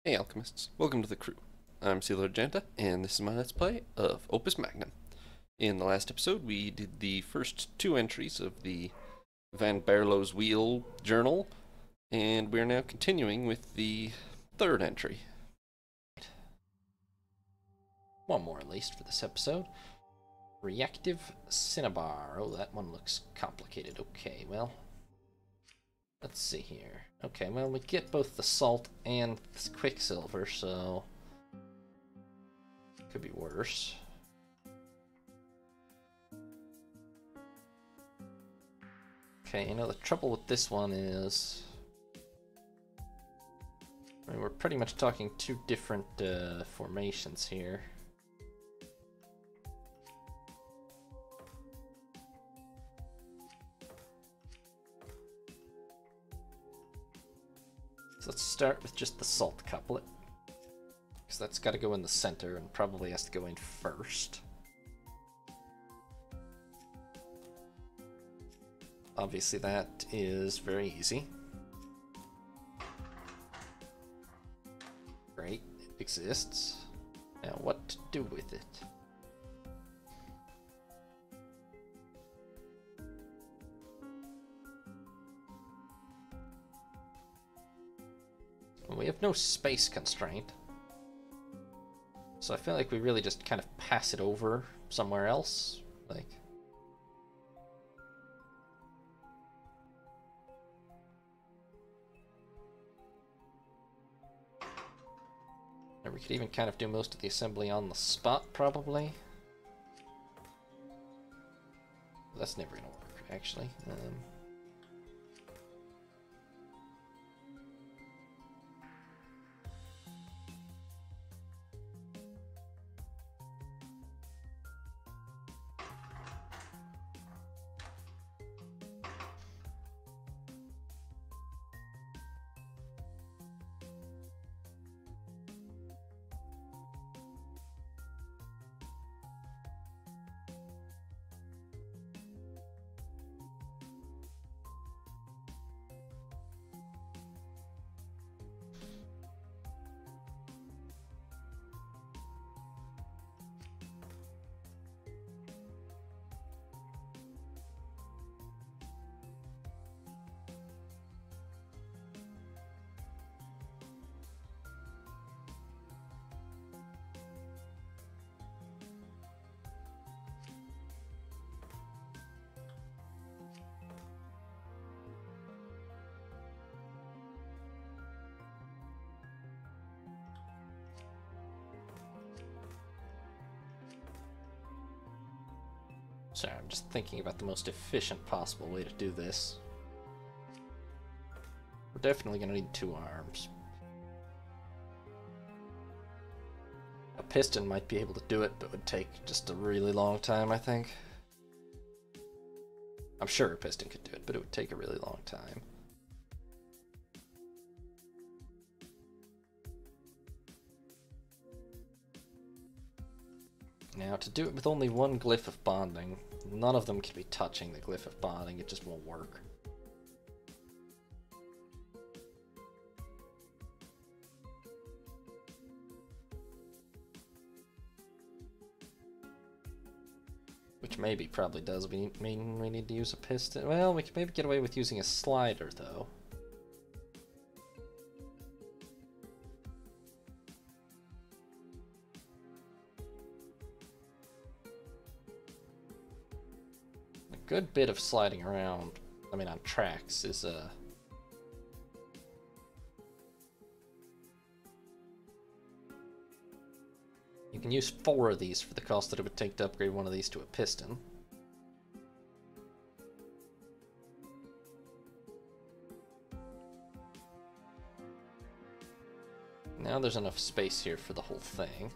Hey alchemists, welcome to the crew. I'm Sealor Janta, and this is my Let's Play of Opus Magnum. In the last episode, we did the first two entries of the Van Berlo's Wheel journal, and we're now continuing with the third entry. One more at least for this episode. Reactive cinnabar. Oh, that one looks complicated. Okay, well, let's see here. Okay, well, we get both the salt and this quicksilver, so could be worse. Okay, you know, the trouble with this one is, I mean, we're pretty much talking two different formations here. So let's start with just the salt couplet, because that's got to go in the center and probably has to go in first. Obviously that is very easy. Great, it exists. Now what to do with it? We have no space constraint, so I feel like we really just kind of pass it over somewhere else, like. Or we could even kind of do most of the assembly on the spot, probably. That's never gonna work, actually. Sorry, I'm just thinking about the most efficient possible way to do this. We're definitely going to need two arms. A piston might be able to do it, but it would take just a really long time, I think. I'm sure a piston could do it, but it would take a really long time. Now, to do it with only one glyph of bonding, none of them can be touching the glyph of bonding, it just won't work. Which maybe probably does mean we need to use a piston. Well, we can maybe get away with using a slider, though. Good bit of sliding around, I mean on tracks, is you can use 4 of these for the cost that it would take to upgrade one of these to a piston. Now there's enough space here for the whole thing.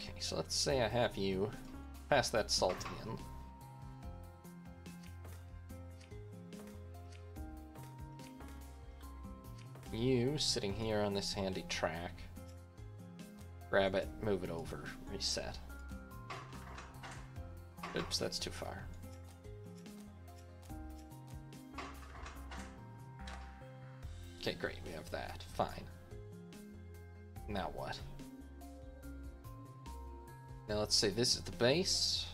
Okay, so let's say I have you pass that salt in. you sitting here on this handy track. Grab it, move it over, reset. Oops, that's too far. Okay, great, we have that. Fine. Now what? Now let's say this is the base.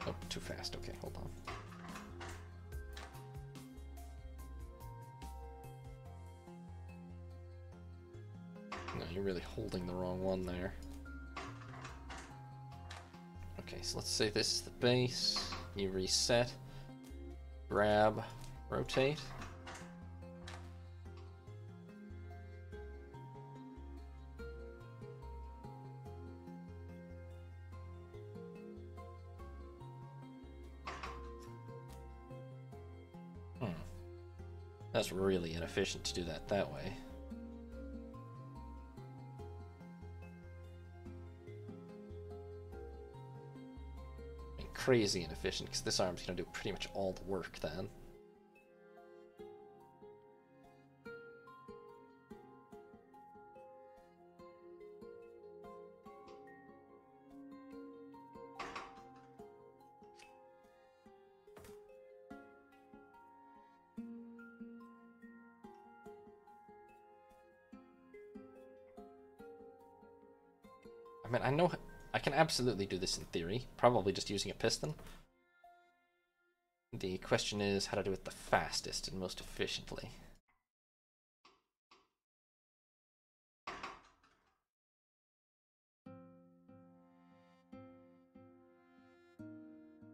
Oh, too fast. Okay, hold on. No, you're really holding the wrong one there. Okay, so let's say this is the base. You reset, grab, rotate. That's really inefficient to do that way. Crazy inefficient, because this arm's going to do pretty much all the work then. I mean, I know I can absolutely do this in theory, probably just using a piston. The question is how to do it the fastest and most efficiently.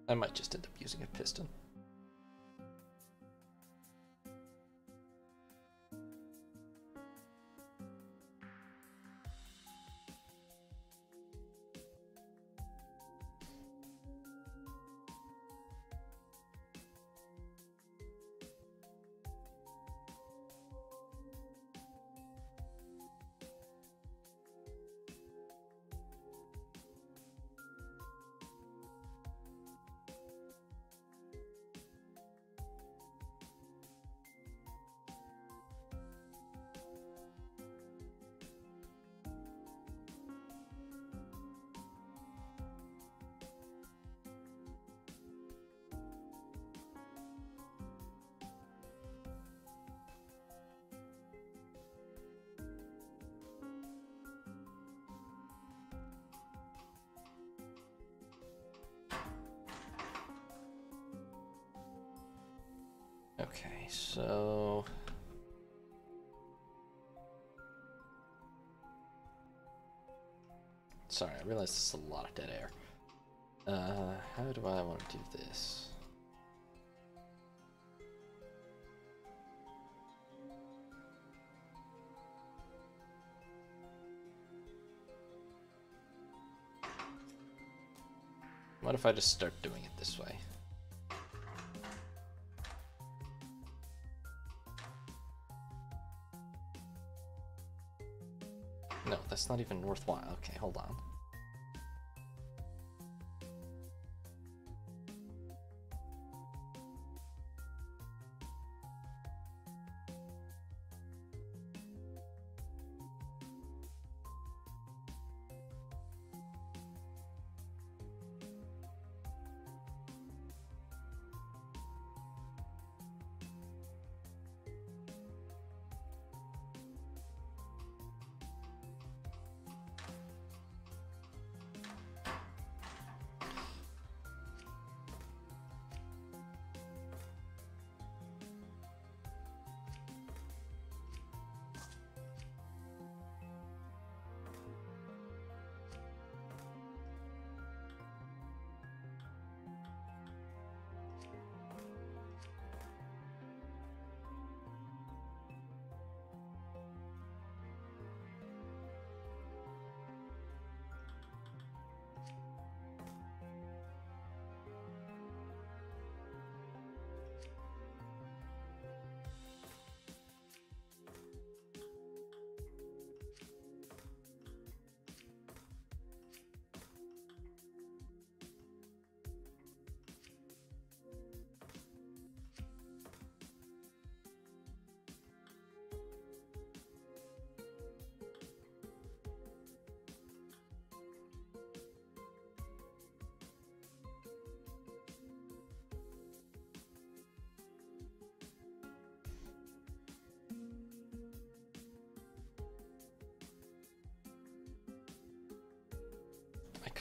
I might just end up using a piston. Okay, so sorry, I realize this is a lot of dead air. How do I want to do this? What if I just start doing it this way? No, that's not even worthwhile. Okay, hold on.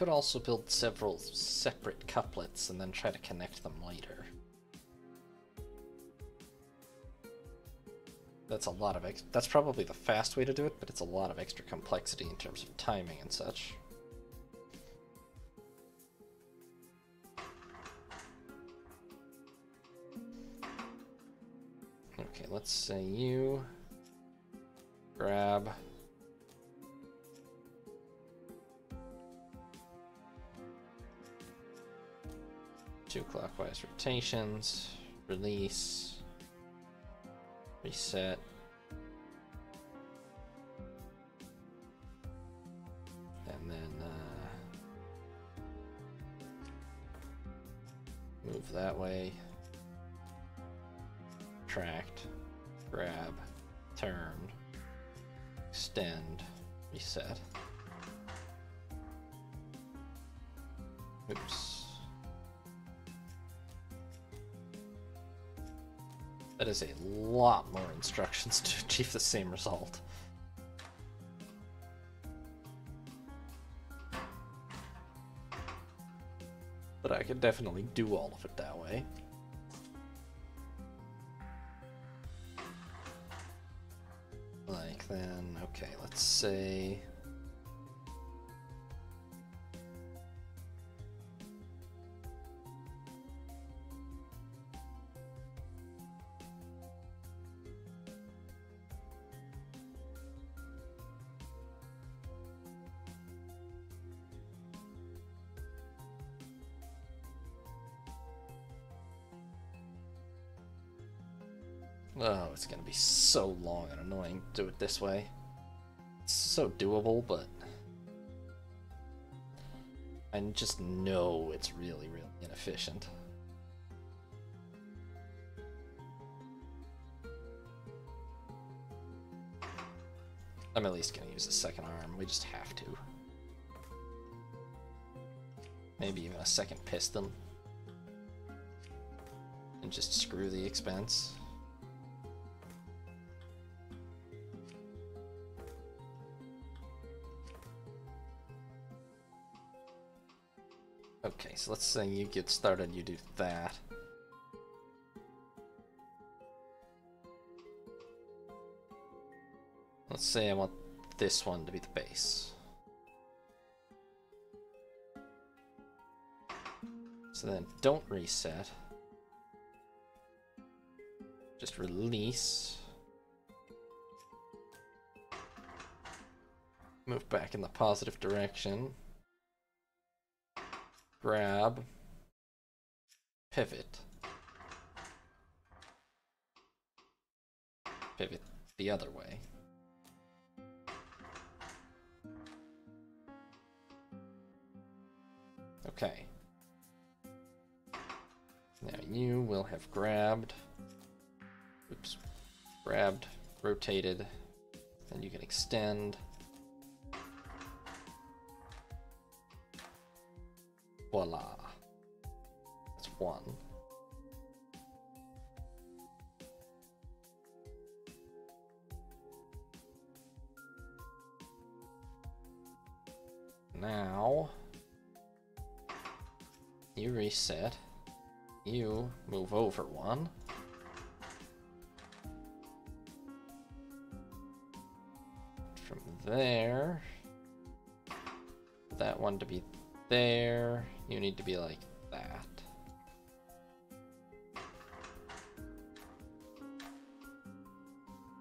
could also build several separate couplets and then try to connect them later. That's a lot of that's probably the fast way to do it, but it's a lot of extra complexity in terms of timing and such. Okay, let's say you grab two clockwise rotations, release, reset, and then move that way, tract, grab, turn, extend, reset. Oops. That is a lot more instructions to achieve the same result. But I could definitely do all of it that way. Like then, okay, let's say... Oh, it's gonna be so long and annoying to do it this way. It's so doable, but I just know it's really, really inefficient. I'm at least gonna use a second arm, we just have to. Maybe even a second piston. And just screw the expense. Okay, so let's say you get started, you do that. Let's say I want this one to be the base. So then don't reset. Just release. Move back in the positive direction. Grab, pivot, pivot the other way. Okay. Now you will have grabbed, oops, grabbed, rotated, then you can extend. Voila. That's one. Now, you reset. You move over one. From there, that one to be there, you need to be like that.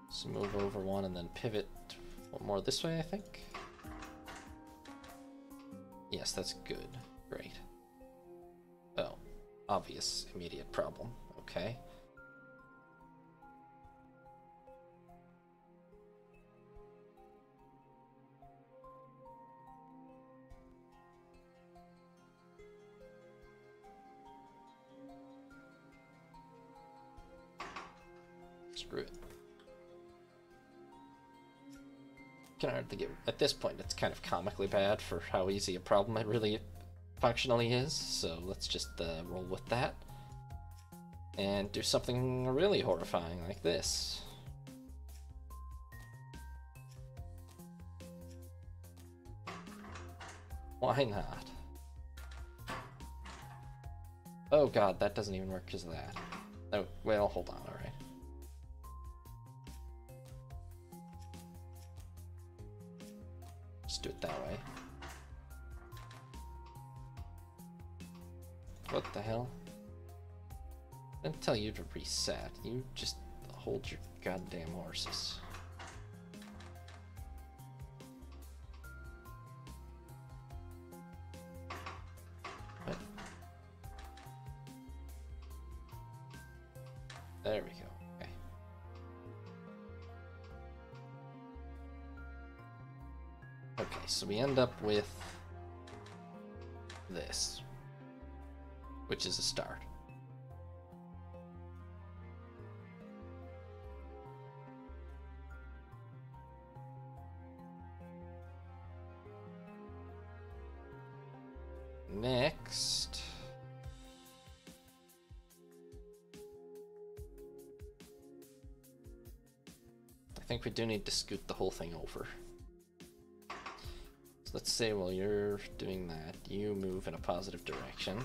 So move over one and then pivot one more this way, I think. Yes, that's good. Great. Oh, obvious immediate problem. Okay. Screw it. Can hardly get, at this point, it's kind of comically bad for how easy a problem it really functionally is, so let's just roll with that. And do something really horrifying like this. Why not? Oh god, that doesn't even work because of that. Oh, well, hold on, alright. Just do it that way. What the hell? I didn't tell you to reset. You just hold your goddamn horses. What? There we go. Okay. Okay, so we end up with this, which is a start. Next, I think we do need to scoot the whole thing over. So let's say while you're doing that, you move in a positive direction.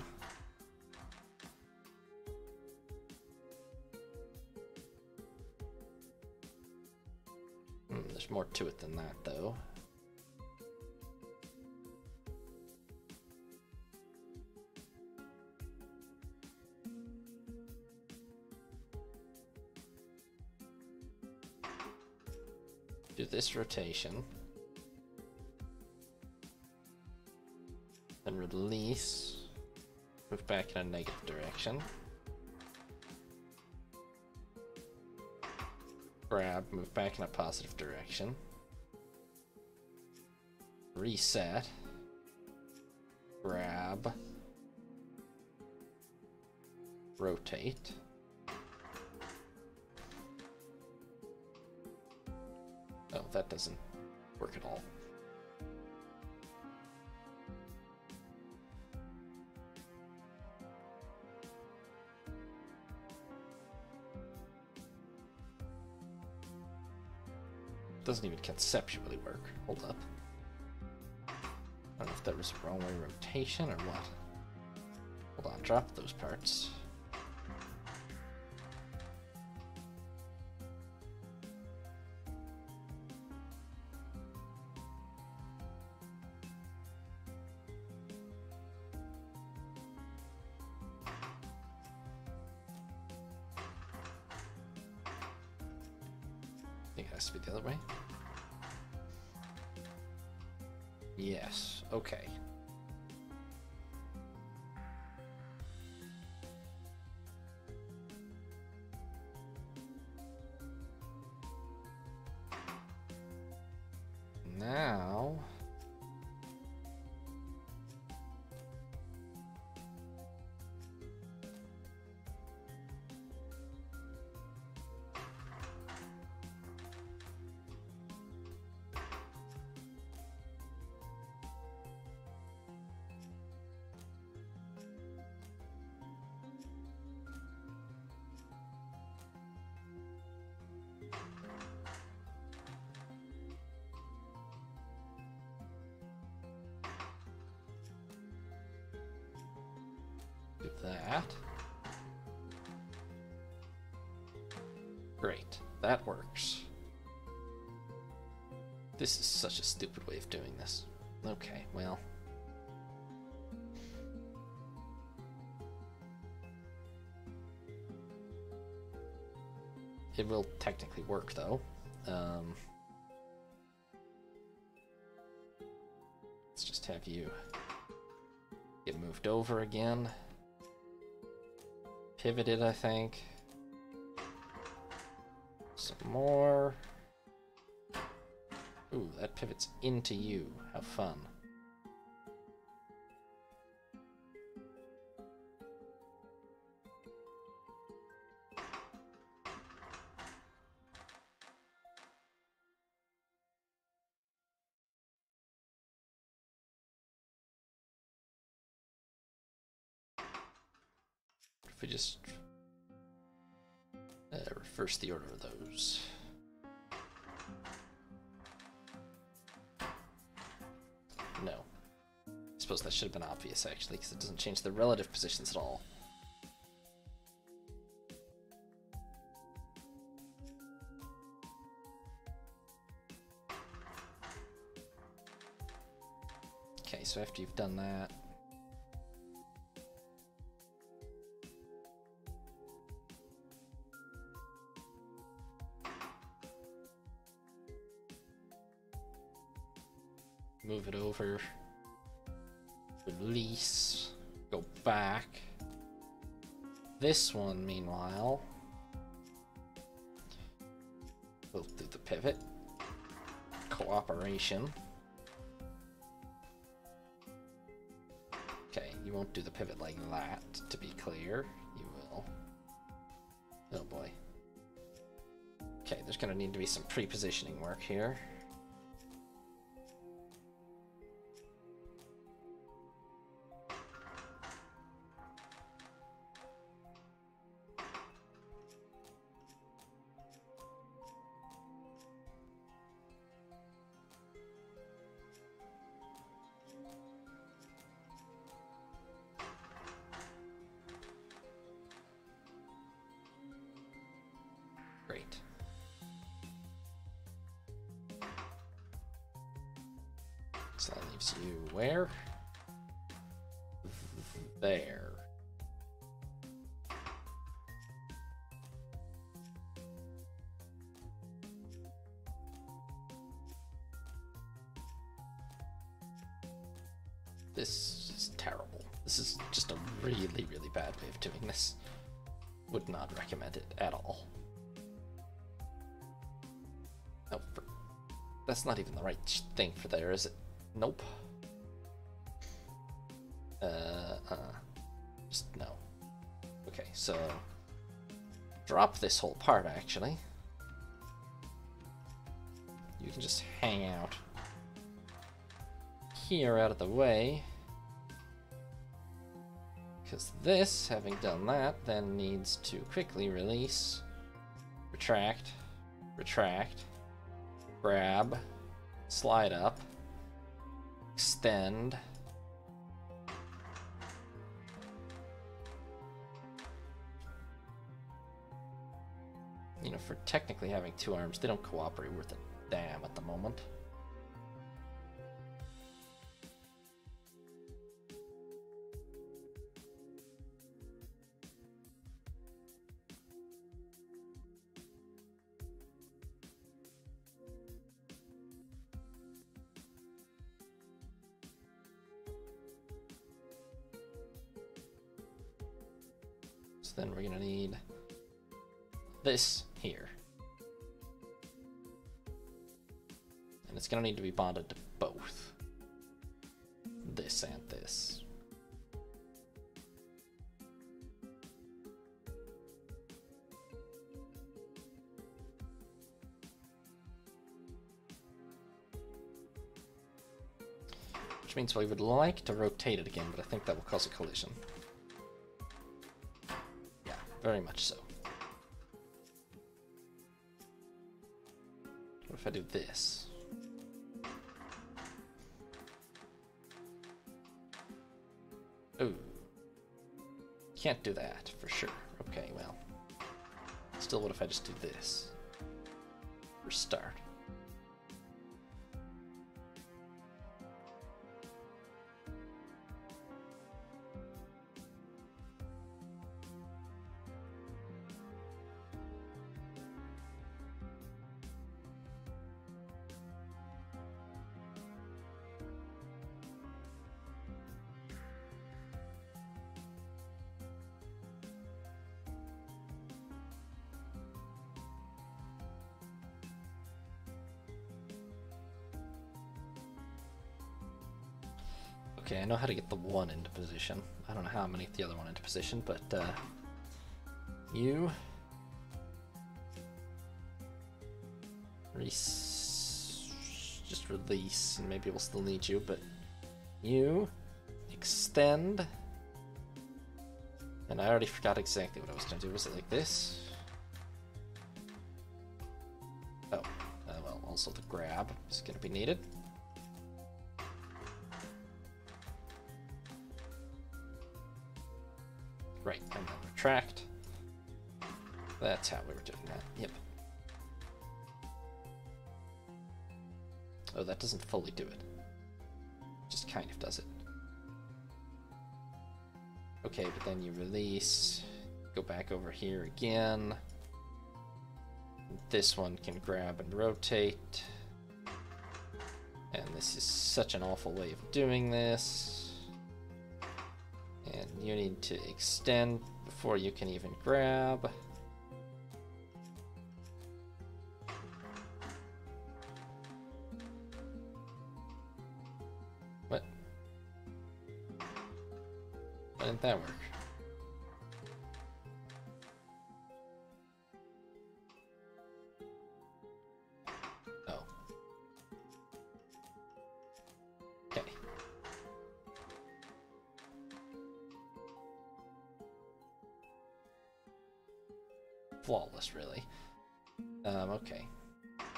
There's more to it than that, though. Do this rotation. Then release. Move back in a negative direction. Grab, move back in a positive direction. Reset. Grab. Rotate. Oh, that doesn't work at all. Doesn't even conceptually work. Hold up. I don't know if that was the wrong way rotation or what. Hold on, drop those parts. I think it has to be the other way. Yes, okay. Now do that. Great, that works. This is such a stupid way of doing this. Okay, well. It will technically work though. Let's just have you get moved over again. Pivoted, I think. Some more. Ooh, that pivots into you. How fun. If we just reverse the order of those. No. suppose that should have been obvious, actually, because it doesn't change the relative positions at all. Okay, so after you've done that, move it over, release, go back. This one, meanwhile, we'll do the pivot, cooperation. Okay, you won't do the pivot like that, to be clear. You will. Oh boy. Okay, there's gonna need to be some pre-positioning work here. Great. So that leaves you where? There. This is terrible. This is just a really, really bad way of doing this. Would not recommend it at all. Oh, that's not even the right thing for there, is it? Nope. Just no. Okay, so drop this whole part, actually. You can just hang out here out of the way. Because this, having done that, then needs to quickly release, retract, retract, grab, slide up, extend, you know, for technically having two arms, they don't cooperate worth a damn at the moment. Then we're gonna need this here. And it's gonna need to be bonded to both this and this. Which means we would like to rotate it again, but I think that will cause a collision. Very much so. What if I do this? Ooh. Can't do that, for sure. Okay, well. Still, what if I just do this? For start. Okay, I know how to get the one into position. I don't know how I'm gonna get the other one into position, but you just release, and maybe we'll still need you, but you extend, and I already forgot exactly what I was gonna do. Was it like this? Oh, well, also the grab is gonna be needed. retract. That's how we were doing that. Yep. Oh, that doesn't fully do it. Just kind of does it. Okay, but then you release, go back over here again. This one can grab and rotate. And this is such an awful way of doing this. And you need to extend before you can even grab. What? Why didn't that work? Oh. Okay. Flawless, really. Okay.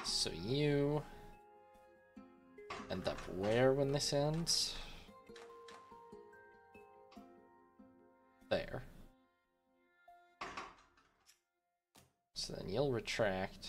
So you end up where when this ends? There. So then you'll retract.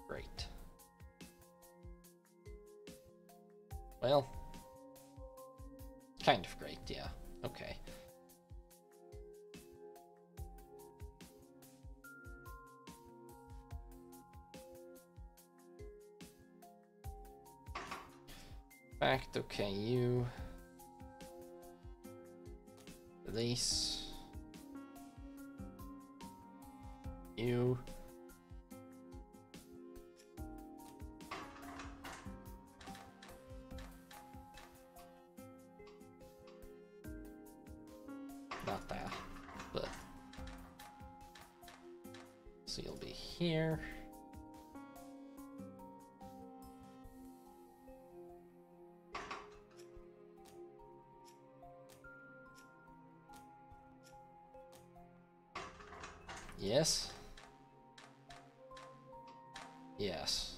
Great. Well, kind of great, yeah. Okay. Fact, okay, you release. You not that, but so you'll be here. Yes. Yes.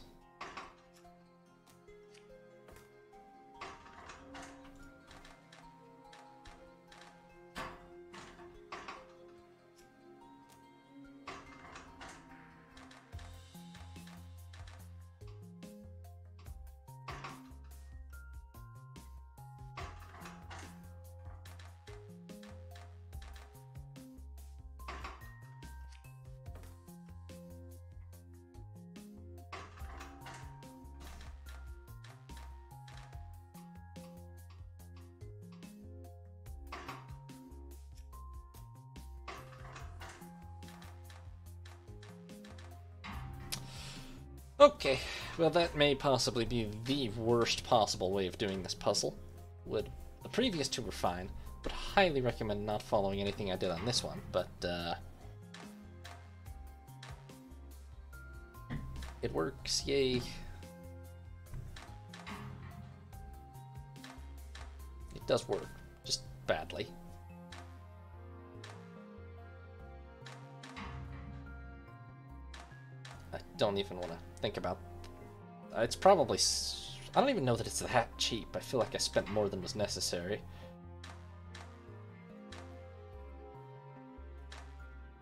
Okay, well that may possibly be the worst possible way of doing this puzzle. The previous two were fine, would highly recommend not following anything I did on this one, but it works, yay. It does work, just badly. I don't even want to think about. It's probably. I don't even know that it's that cheap. I feel like I spent more than was necessary.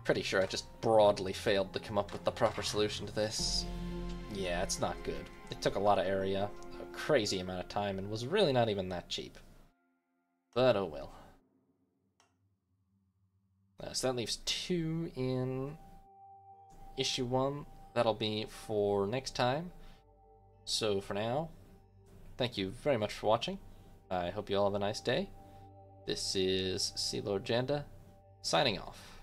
Pretty sure I just broadly failed to come up with the proper solution to this. Yeah, it's not good. It took a lot of area, a crazy amount of time, and was really not even that cheap. But oh well. So that leaves 2 in issue 1. That'll be for next time. So for now, thank you very much for watching. I hope you all have a nice day. This is Sea Lord Janda, signing off.